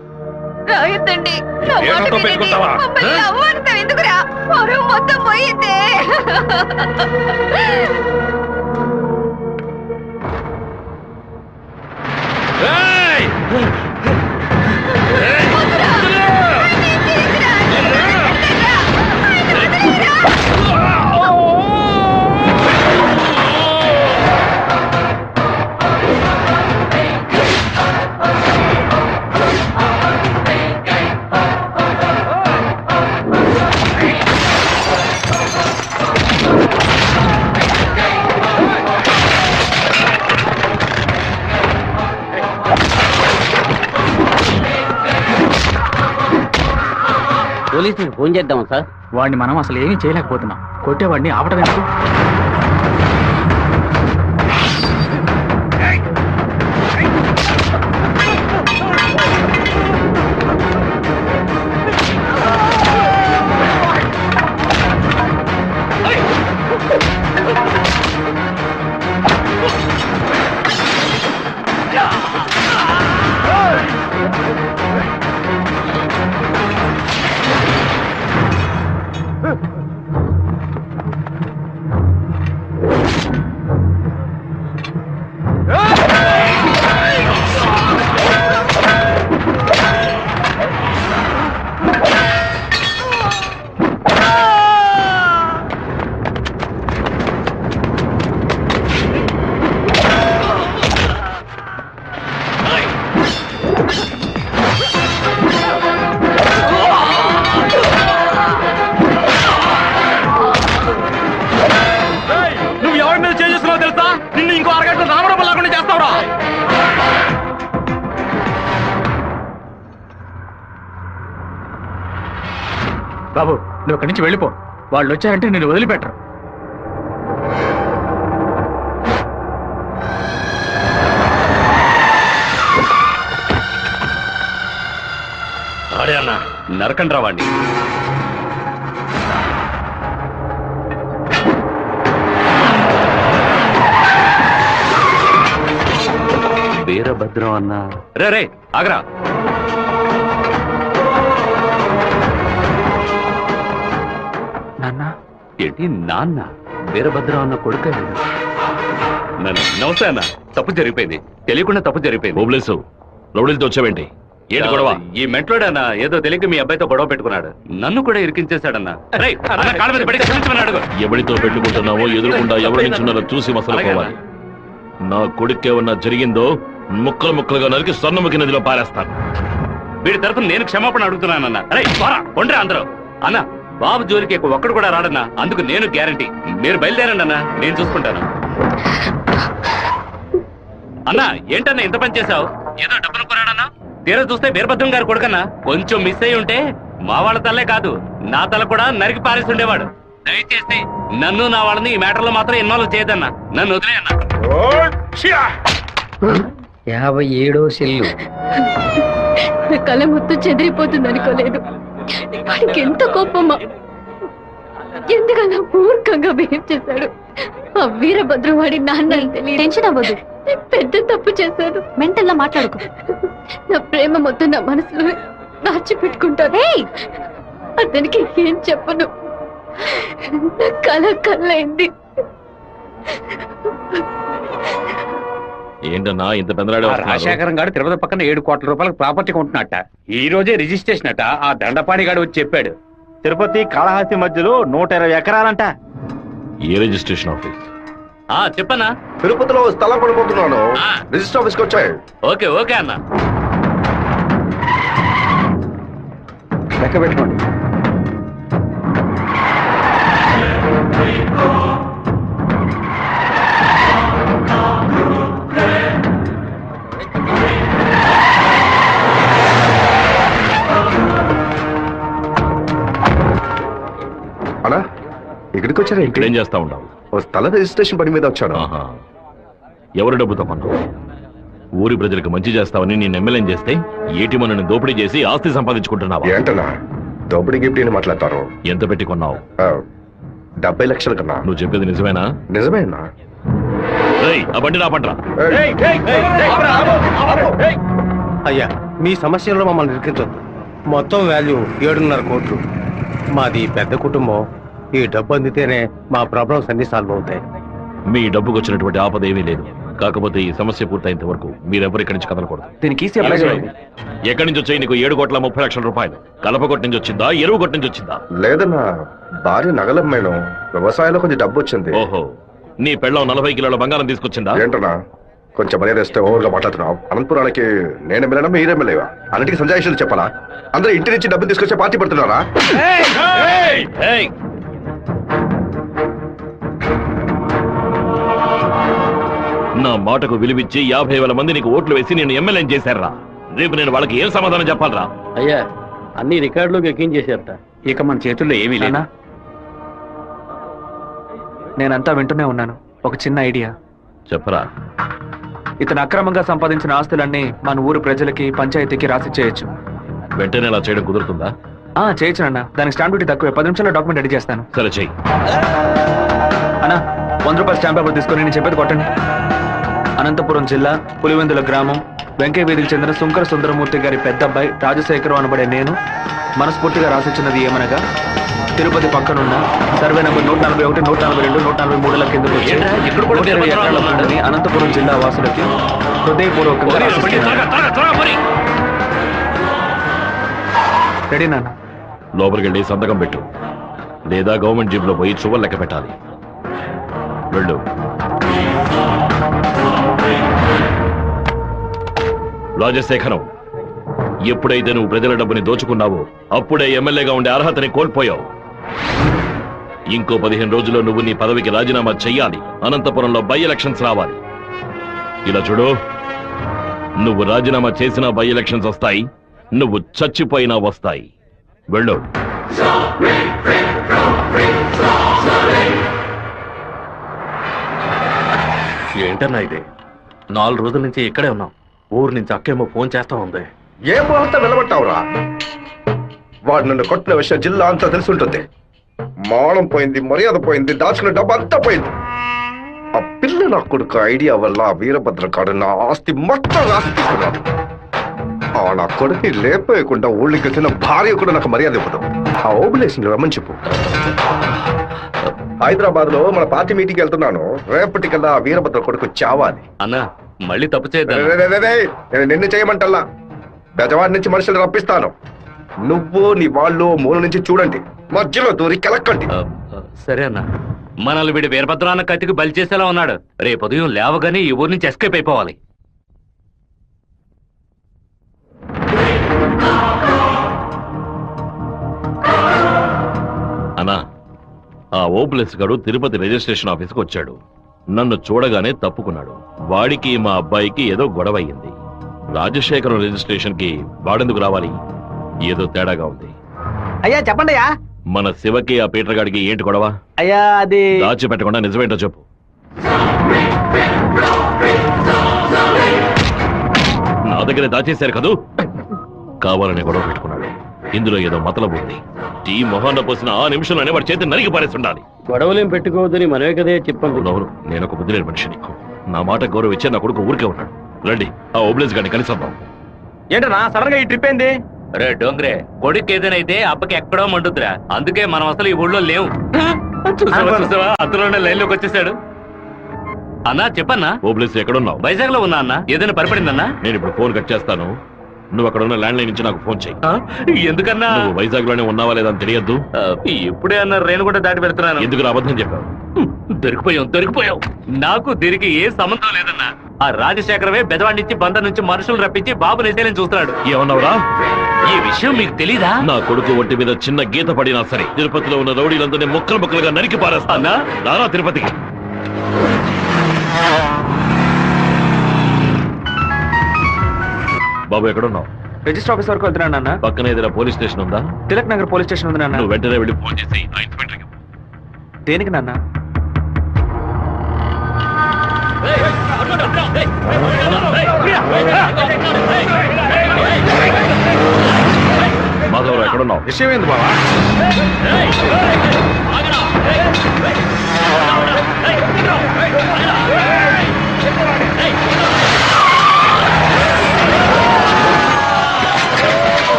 రాయొద్దండి. పెట్టుకుంటావా? ఎందుకురా మొత్తం పోయిందే. పోలీసులకు ఫోన్ చేద్దాం సార్. వాడిని మనం అసలు ఏమీ చేయలేకపోతున్నాం. కొట్టేవాడిని ఆపటం ఎందుకు? నువ్వు ఎవరి మీద చేస్తున్నావు తెలుసా? నిన్ను ఇంకో అరగంట రామరాబు లేకుండా చేస్తావురా. బాబు నువ్వు అక్కడి నుంచి వెళ్ళిపో. వాళ్ళు వచ్చారంటే నేను వదిలిపెట్టరు. అరే అన్న నరకండి రావండి. వీరభద్రం అన్న రే రే ఆగరా. నాన్న ఏంటి నాన్న? వీరభద్రం అన్న కొడుకు. నమస్తే అన్న. తప్పు జరిగిపోయింది, తెలియకుండా తప్పు జరిగిపోయింది. ఓబ్లేసు రౌడీలతో వచ్చావేంటి? ఏంటి గొడవ? ఈ మెంట్లోడన్నా ఏదో తెలియక మీ అబ్బాయితో గొడవ పెట్టుకున్నాడు. నన్ను కూడా ఇరికించేశాడన్నా. ఎవరితో పెట్టుకుంటున్నావో ఎదురుకుండా ఎవరు నిల్చున్నారో చూసి మసలు పోవాలి. నా కొడుకేమన్నా జరిగిందో ముక్కలు ముక్కలుగా నరికి స్వర్ణముఖి నదిలో పారేస్తాను. వీడి తరఫున నేను క్షమాపణ అడుగుతున్నానన్నా. అరే కొండ్రా అందరూ. అన్న బాబు జోలికి ఒక్కడు కూడా రాడన్నా, అందుకు నేను గ్యారంటీ. మీరు బయలుదేరండి అన్నా, నేను చూసుకుంటాను. అన్నా ఏంటన్నా ఇంత పని చేశావు? ఏదో డబ్బులు కొరాడన్నా, తీరా చూస్తే వీరభద్రం గారు కొడుకన్నా. కొంచెం మిస్ అయి ఉంటే మా వాళ్ళ తల్లే కాదు నా తల కూడా నరికి పారేసి ఉండేవాడు. దయచేసి నన్ను నా వాళ్ళని ఈ మ్యాటర్లో మాత్రం ఇన్వాల్వ్ చేయదన్నా. నన్ను వదిలేయన్నా. 57వ సెల్లు. కళ మొత్తం చెదిరిపోతుంది అనుకోలేదు. వాడికి ఎంత కోపమా, ఎందుకన్నా మూర్ఖంగా బిహేవ్ చేశాడు. ఆ వీరభద్రం వాడి నాన్న తెలియదు. టెన్షన్ అవ్వదు, పెద్ద తప్పు చేశాడు. మెంటల్లా మాట్లాడుకో. నా ప్రేమ మొత్తం నా మనసులో దాచిపెట్టుకుంటాను. అతనికి ఏం చెప్పను. నా కళ కళ్ళైంది. ఏంటన్నా ఇంత పెందరాడే వస్తున్నారు? రాజశేఖరం గారు తిరుపతి పక్కన 7 కోట్ల రూపాయలకు ప్రాపర్టీ కొంటున్నట్ట. ఈ రోజే రిజిస్ట్రేషన్ అట. ఆ దండపాణి గారు వచ్చి చెప్పాడు. తిరుపతి కాళహస్తి మధ్యలో 120 ఎకరాలంట. ఏ రిజిస్ట్రేషన్ ఆఫీస్? చెప్పన్నా. తిరుపతిలో స్థలం పడిపోతున్నాను. రిజిస్టర్ ఆఫీస్కి వచ్చాయి. ఓకే ఓకే అన్న. లెక్క పెట్టుకోండి. అలా ఇక్కడికి వచ్చారా? ఇక్కడేం చేస్తా ఉంటావు? ఓ స్థల రిజిస్ట్రేషన్ పని మీద వచ్చాను. ఆహా. ఎవరి డబ్బుతో కొన్నావు? ఊరి ప్రజలకు మంచి చేస్తావని నేను ఎమ్మెల్యేని చేస్తే ఏటి మనని దోపిడీ చేసి ఆస్తి సంపాదించుకుంటున్నావా? ఏంటన్నా దోపిడీ గిఫ్ట్ అని మాట్లాడతారు? ఎంత పెట్టి కొన్నావు? 70 లక్షల కన్నా. నువ్వు చెప్పేది నిజమేనా? నిజమేనా? ఆ బండి నా పంటరా. అయ్యా మీ సమస్యలో మమ్మల్ని ఇరికించొద్దు. మొత్తం వాల్యూ 7.5 కోట్లు. మాది పెద్ద కుటుంబం. ఈ డబ్బు అందితేనే మా ప్రాబ్లమ్స్ అన్ని సాల్వ్ అవుతాయి. మీ డబ్బుకు వచ్చినటువంటి ఆపద ఏమీ లేదు. కాకపోతే ఈ సమస్య పూర్తయినంత వరకు మీరెవరు ఇక్కడి నుంచి కదలకూడదు. దీనికి ఈసీ అప్లై చేయండి. ఎక్కడి నుంచి వచ్చాయి నీకు 7,30,00,000 రూపాయలు? కలపగొట్టు నుంచి వచ్చిందా, ఎరువు కొట్టు నుంచి వచ్చిందా? లేదన్నా, భార్య నగలమ్మేను. వ్యవసాయంలో కొంచెం డబ్బు వచ్చింది. ఓహో, నీ పెళ్ళం 40 కిలోల బంగారం తీసుకొచ్చిందా? ఏంటన్నా కొంచెం మర్యాద ఇస్తే ఓవర్గా మాట్లాడుతున్నావు. అనంతపురానికి నేను ఎమ్మెల్యేనా మీరే ఎమ్మెల్యేవా? అన్నిటికీ సంజాయిషులు చెప్పాలా? అందరూ ఇంటి నుంచి డబ్బులు తీసుకొచ్చే పార్టీ పడుతున్నారా? నా మాటకు విలువిచ్చి 50,000 మంది నీకు ఓట్లు వేసి నేను ఎమ్మెల్యేని చేశారా? రేపు నేను వాళ్ళకి ఏం సమాధానం చెప్పాలరా? అయ్యా అన్ని రికార్డులోకి ఎక్కించేశారట. ఇక మన చేతుల్లో ఏమీ లేదు. నాన్నా, నేనంతా వింటూనే ఉన్నాను. ఒక చిన్న ఐడియా. చెప్పరా. ఇతను అక్రమంగా సంపాదించిన ఆస్తులన్నీ మన ఊరు ప్రజలకి, పంచాయతీకి రాసి చేయొచ్చు. వెంటనే ఇలా చేయడం కుదురుతుందా? చేయొచ్చు నాన్న. దానికి స్టాంప్ డ్యూటీ తక్కువే. 10 నిమిషాల్లో డాక్యుమెంట్ రెడీ చేస్తాను. సరే చెయ్యి. అన్నా, 100 రూపాయల స్టాంప్ పేపర్ తీసుకొని నేను చెప్పేది కొట్టండి. అనంతపురం జిల్లా పులివెందుల గ్రామం వెంకయ్య వీధికి చెందిన శుంకర సుందరమూర్తి గారి పెద్ద అబ్బాయి రాజశేఖరం అనబడే నేను మనస్ఫూర్తిగా రాసిచ్చినది ఏమనగా, తిరుపతి పక్కనున్న సర్వే నంబర్ 141, 142, 143 కిందకు వచ్చి 120 ఎకరాల భూమిని అనంతపురం జిల్లా వాసులకి హృదయపూర్వకంగా రాసిస్తున్నాను. రెడీ నాన్న? లోపలికి వెళ్ళి సంతకం పెట్టు, లేదా గవర్నమెంట్ జీబ్ లో పోయి చువ్వలు లెక్క పెట్టాలి. వెళ్ళు. రాజశేఖరం, ఎప్పుడైతే నువ్వు ప్రజల డబ్బుని దోచుకున్నావో అప్పుడే ఎమ్మెల్యేగా ఉండే అర్హతని కోల్పోయావు. ఇంకో 15 రోజుల్లో నువ్వు నీ పదవికి రాజీనామా చెయ్యాలి. అనంతపురంలో బై ఎలక్షన్స్ రావాలి. ఇలా చూడు, నువ్వు రాజీనామా చేసినా బై ఎలక్షన్స్ వస్తాయి, నువ్వు చచ్చిపోయినా వస్తాయి. వెళ్ళు. ఏంటన్నా ఇది? 4 రోజుల నుంచి ఇక్కడే ఉన్నాం. ఊరు నుంచి అక్కేమో ఫోన్ చేస్తా ఉంది. ఏ ముహూర్తం నిలబట్టావురా? వాడు నన్ను కొట్టిన విషయం జిల్లా అంతా తెలుసుంటుంది. మానం పోయింది, మర్యాద పోయింది, దాచుకున్న డబ్బు అంతా పోయింది. ఆ పిల్ల నా కొడుకు ఐడియా వల్ల ఆ వీరభద్ర కాడు నా ఆస్తి మొత్తం రాసి తీసుకున్నాడు. ఆ నా కొడుకుని లేపేయకుండా ఊళ్ళకి వచ్చిన భార్య కూడా నాకు మర్యాద ఇవ్వదు. ఆ ఓబులేషన్ రమ్మని చెప్పు. హైదరాబాద్ లో మన పార్టీ మీటింగ్ వెళ్తున్నాను. రేపటికల్లా ఆ వీరభద్ర కొడుకు చావాలి. అన్నా, మళ్ళీ తప్పు చేద్దాం. నేను నిన్ను చేయమంటల్లా, బెజవాడి నుంచి మనుషులు రప్పిస్తాను. నువ్వు నీ వాళ్ళు మూల నుంచి చూడండి, మధ్యలో దూరి కెలక్కండి. సరే అన్న. మనల్ని వీడి వీరభద్రాన్న కత్తికి బలి చేసేలా ఉన్నాడు. రేపు ఉదయం లేవగానే ఈ ఊరు నుంచి ఎస్కేప్ అయిపోవాలి. అన్నా, ఆ ఓపులెస్ గడు తిరుపతి రిజిస్ట్రేషన్ ఆఫీస్కి వచ్చాడు. నన్ను చూడగానే తప్పుకున్నాడు. వాడికి మా అబ్బాయికి ఏదో గొడవ అయ్యింది. రాజశేఖరం రిజిస్ట్రేషన్ కి వాడెందుకు రావాలి? ఏదో తేడాగా ఉంది. అయ్యా చెప్పండి అయ్యా. మన శివకి ఆ పీటర్ గాడికి ఏంటి గొడవ? అయ్యా అది దాచిపెట్టకుండా నిజమేంటో చెప్పు. నా దగ్గర దాచేశారు కదూ. కావాలనే గొడవ పెట్టుకున్నాడు. ఇందులో ఏదో మతలబు ఉంది. టీ మొహాన్న పోసిన ఆ నిమిషంలోనే వాడి చేతి నరికి పారేసి ఉండాలి. గొడవలేం పెట్టుకోవద్దని మనమే కదే చెప్పండి. అవునవును, నేను ఒక బుద్ధి లేని మనిషిని. నా మాట గౌరవం ఇచ్చే నా కొడుకు ఊరికే ఉన్నాడు. రండి, ఆ ఓబ్లేస్ గారిని కలిసొద్దాం. ఏంటన్నా సడన్ గా ఈ ట్రిప్ ఏంది? రే డోంగ్రే, కొడుకు ఏదైతే అప్పకి ఎక్కడో మండుద్రా. అందుకే మనం అసలు ఈ ఊళ్ళో లేవు. చూసావా, అతలోనే లైన్ లోకి వచ్చేసాడు. అన్నా చెప్పన్నా. ఓబ్లేస్ ఎక్కడున్నావు? వైజాగ్ లో ఉన్నా అన్న. ఏదైనా పరిపడిందన్నా? నేను ఇప్పుడు ఫోన్ కట్ చేస్తాను. నువ్వు అక్కడ ఉన్న ల్యాండ్ లైన్ నుంచి నాకు ఫోన్ చెయ్యి. ఎందుకన్నా? నువ్వు వైజాగ్ లోనే ఉన్నావా లేదా అని తెలియద్దు. ఇప్పుడే అన్న రేణు కూడా దాటి పెడుతున్నాను. ఎందుకు అబద్ధం చెప్పావు? దొరికిపోయావు. నాకు దీనికి ఏ సంబంధం లేదన్నా. ఆ రాజశేఖరమే బెదవాడి నుంచి బందర్ నుంచి మనుషులు రప్పించి బాబు నిజాలని చూస్తున్నాడు. ఏమన్నావురా? ఈ విషయం మీకు తెలీదా? నా కొడుకు ఒంటి మీద చిన్న గీత పడినా సరే తిరుపతిలో ఉన్న రౌడీలందరినీ ముక్కలు ముక్కలుగా నరికి పారేస్తానా? రారా తిరుపతికి. బాబు ఎక్కడున్నావు? రిజిస్టర్ ఆఫీస్ వరకు వెళ్తున్నాను నాన్న. పక్కన ఏదైనా పోలీస్ స్టేషన్ ఉందా? తిలక్ నగర్ పోలీస్ స్టేషన్ ఉంది నాన్న. నువ్వు వెంటనే వెళ్ళి ఫోన్ చేసి ఆ ఇన్స్పెక్టర్కి. దేనికి నాన్న? మాధవరావు ఎక్కడున్నావు? విషయం ఏంది బావా?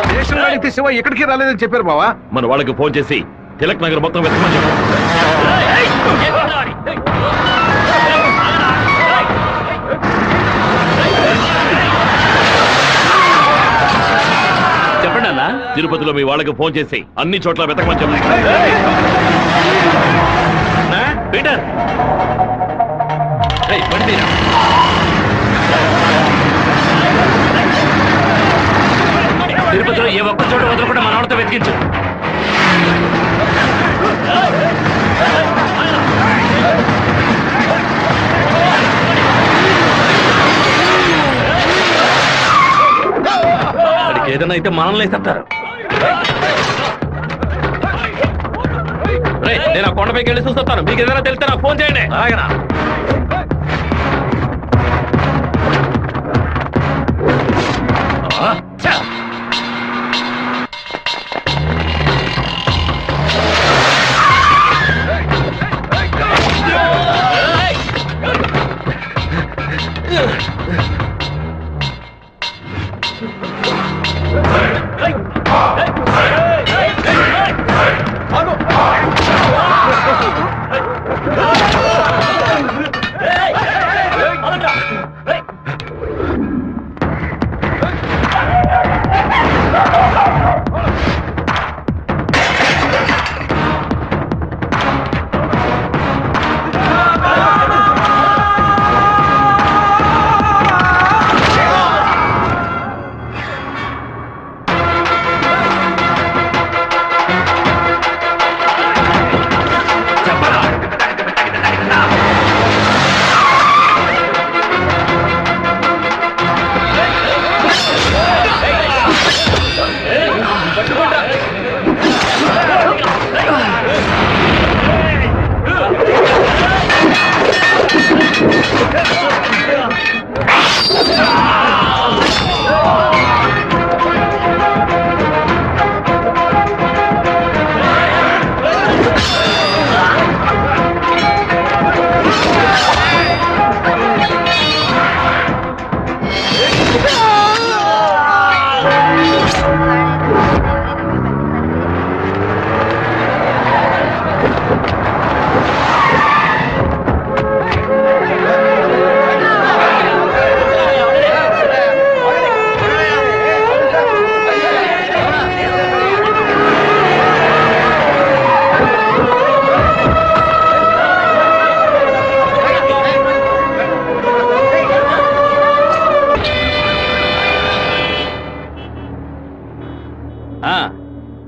స్టేషన్ అడిగితే శివ ఎక్కడికి రాలేదని చెప్పారు బావా. మన వాళ్ళకి ఫోన్ చేసి తిలక్ నగర్ మొత్తం వెతకమని చెప్పు. చెప్పండి అన్న. తిరుపతిలో మీ వాళ్ళకి ఫోన్ చేసి అన్ని చోట్ల వెతకమని చెప్పు. పీటర్, తిరుపతిలో ఏ ఒక్క చోట వదలకుండా మన వాళ్ళతో వెతికించు. వాడికి ఏదైనా అయితే మనల్ని చెప్తారు. నేను ఆ కొండపైకి వెళ్ళి చూస్తాను. మీకు ఏదైనా తెలిస్తే నాకు ఫోన్ చేయండి. అలాగేనా?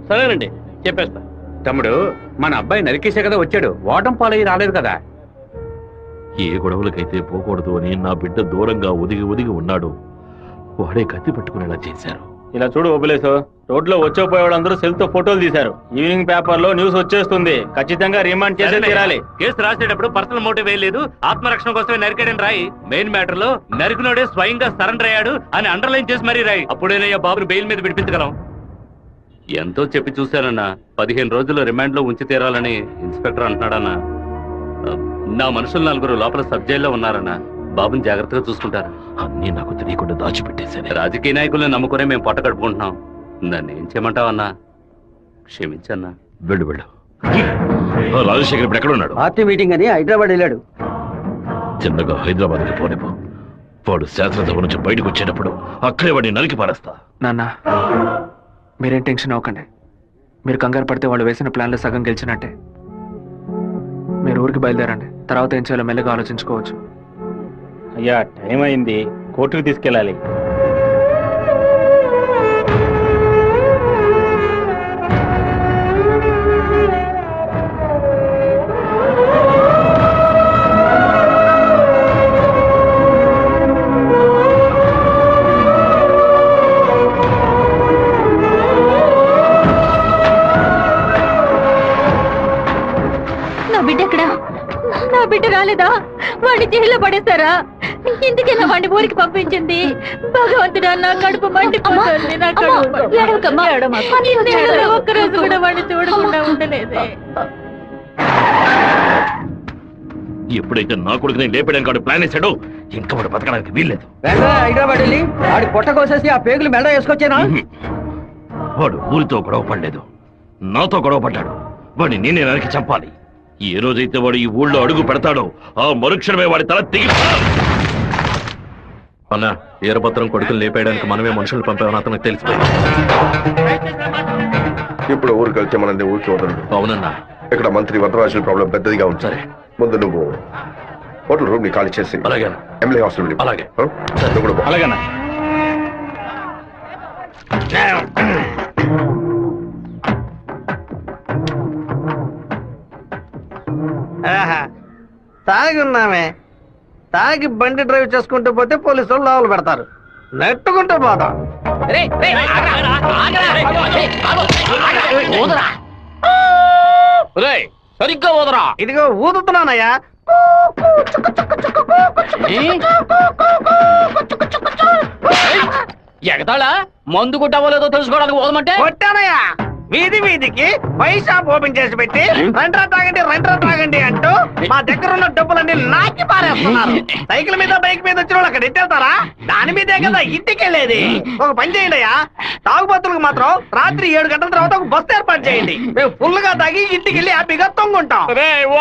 సరేనండి, చెప్పేస్తా. తమ్ముడు, మన అబ్బాయి నరికేసే కదా వచ్చాడు, ఓటం పాలయ్యి రాలేదు కదా. ఏ గొడవలకైతే పోకూడదు అని నా బిడ్డ దూరంగా ఒదిగి ఒదిగి ఉన్నాడు. వాడే కత్తి పట్టుకునేలా చేశారు. ఇలా చూడు ఓబులేసు, రోడ్లో వచ్చేపోయేవాళ్ళందరూ సెల్ తో ఫోటోలు తీశారు. ఈవినింగ్ పేపర్ లో న్యూస్ వచ్చేస్తుంది. ఖచ్చితంగా రిమాండ్ చేసే తీరాలి. కేసు రాసేటప్పుడు పర్సనల్ మోటివ్ వేయలేదు, ఆత్మరక్షణ కోసమే నరికాడని రాయి. మెయిన్ మ్యాటర్ లో నరికినోడే స్వయంగా సరెండర్ అయ్యాడు అని అండర్లైన్ చేసి మరీ రాయి. అప్పుడేనయ్యా బాబుని బెయిల్ మీద విడిపించగలం. ఎంతో చెప్పి చూశానన్నా, 15 రోజులు రిమాండ్ లో ఉంచి తీరాలని ఇన్స్పెక్టర్ అంటున్నాడన్నా. నా మనుషులు 4 లోపల సబ్ జైల్లో ఉన్నారన్నా. బాబుని జాగ్రత్తగా చూసుకుంటారు. అన్నీ నాకు తెలియకుండా దాచిపెట్టేశాను. రాజకీయ నాయకులను నమ్ముకునే మేము పొట్ట కడుపుకుంటున్నాం. నన్ను ఏం చేయమంటావన్నా? క్షమించన్నా. వెళ్ళు వెళ్ళు. రాజశేఖర్ ఇప్పుడు ఎక్కడ ఉన్నాడు? పార్టీ మీటింగ్ అని హైదరాబాద్ వెళ్ళాడు. చిన్నగా హైదరాబాద్కి పోనిపో. వాడు శాస్త్రసభ నుంచి బయటకు వచ్చేటప్పుడు అక్కడే వాడిని నరికి పారేస్తా. నాన్న, మీరేం టెన్షన్ అవ్వకండి. మీరు కంగారు పడితే వాళ్ళు వేసిన ప్లాన్లో సగం గెలిచినట్టే. మీరు ఊరికి బయలుదేరండి. తర్వాత ఏం చేయాలో మెల్లగా ఆలోచించుకోవచ్చు. అయ్యా, టైం అయింది, కోర్టుకు తీసుకెళ్ళాలి. నా బిడ్డ రాలేదా? వాడిని జైల్లో పడేస్తారా? ఇందుకెలా వాడిని ఊరికి పంపించింది? భగవంతుడా, నా కడుపు మండిపోతుంది. నా ఒక్కరోజు కూడా వాడిని చూడకుండా ఉండలేదే. ఎప్పుడైతే నా కొడుకు నేను లేపడానికి వాడు ప్లాన్ వేశాడో ఇంకా వాడు బతకడానికి వీల్లేదు. హైదరాబాద్ వెళ్ళి వాడి పొట్ట కోసేసి ఆ పేగులు మెడ వేసుకొచ్చానా? వాడు ఊరితో గొడవ పడలేదు, నాతో గొడవ పడ్డాడు. వాడిని నేనే నరికి చంపాలి. ఏ రోజైతే వాడు ఈ ఊళ్ళో అడుగు పెడతాడో ఆ మరుక్షణమే వాడి తల తెగి. అన్నా, ఈరపత్రం కొడుకులు లేపేయడానికి మనమే మనుషులు పంపామని అతనికి తెలిసిపోయింది. ఇప్పుడు ఊరికి వెళ్తే మనది ఊరికి వదలడు. అవునన్నా. ఇక్కడ మంత్రి వరదరాజుల ప్రాబ్లం పెద్దదిగా ఉంది. సరే, ముందు నువ్వు హోటల్ రూమ్ ని ఖాళీ చేసి అలాగే ఎమ్మెల్యే హాస్పిటల్. అలాగే. అలాగేనా? తాగి ఉన్నామే, తాగి బండి డ్రైవ్ చేసుకుంటూ పోతే పోలీసు వాళ్ళు లోపల పెడతారు. నెట్టుకుంటూ పోతాం. సరిగ్గా ఊదరా. ఇదిగో ఊదుతున్నానయ్యా. ఎగతాళా మందు కొట్టవలేదో తెలుసుకోవడానికి ఊదమంటే కొట్టానయ్యా. వీధి వీధికి వైన్ షాప్ ఓపెన్ చేసి పెట్టి రెంట్రా తాగండి అంటూ మా దగ్గర ఉన్న డబ్బులన్నీ నాకి పారేస్తున్నారు. సైకిల్ మీద బైక్ మీద వచ్చిన వాళ్ళు అక్కడ ఎట్టేస్తారా? దాని మీదే కదా ఇంటికి వెళ్ళేది. ఒక పని చేయండి అయ్యా, తాగుబోతులకు మాత్రం రాత్రి 7 గంటల తర్వాత ఒక బస్సు ఏర్పాటు చేయండి. మేము ఫుల్ గా తాగి ఇంటికి వెళ్ళి హ్యాపీగా తొంగుంటాం.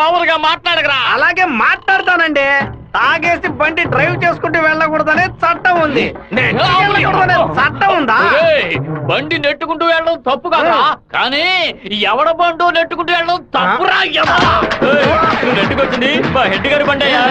ఓవర్గా మాట్లాడగరా. అలాగే మాట్లాడతానండి. తాగేసి బండి డ్రైవ్ చేసుకుంటూ వెళ్ళకూడదనే చట్టం ఉంది. వెళ్ళకూడదనే చట్టం ఉందా? బండి నెట్టుకుంటూ వెళ్ళడం తప్పు కదా, కానీ ఎవడ బండు నెట్టుకుంటూ వెళ్ళడం తప్పురా. నెట్టుకొచ్చింది మా హెడ్ గారి బండి అయ్యా.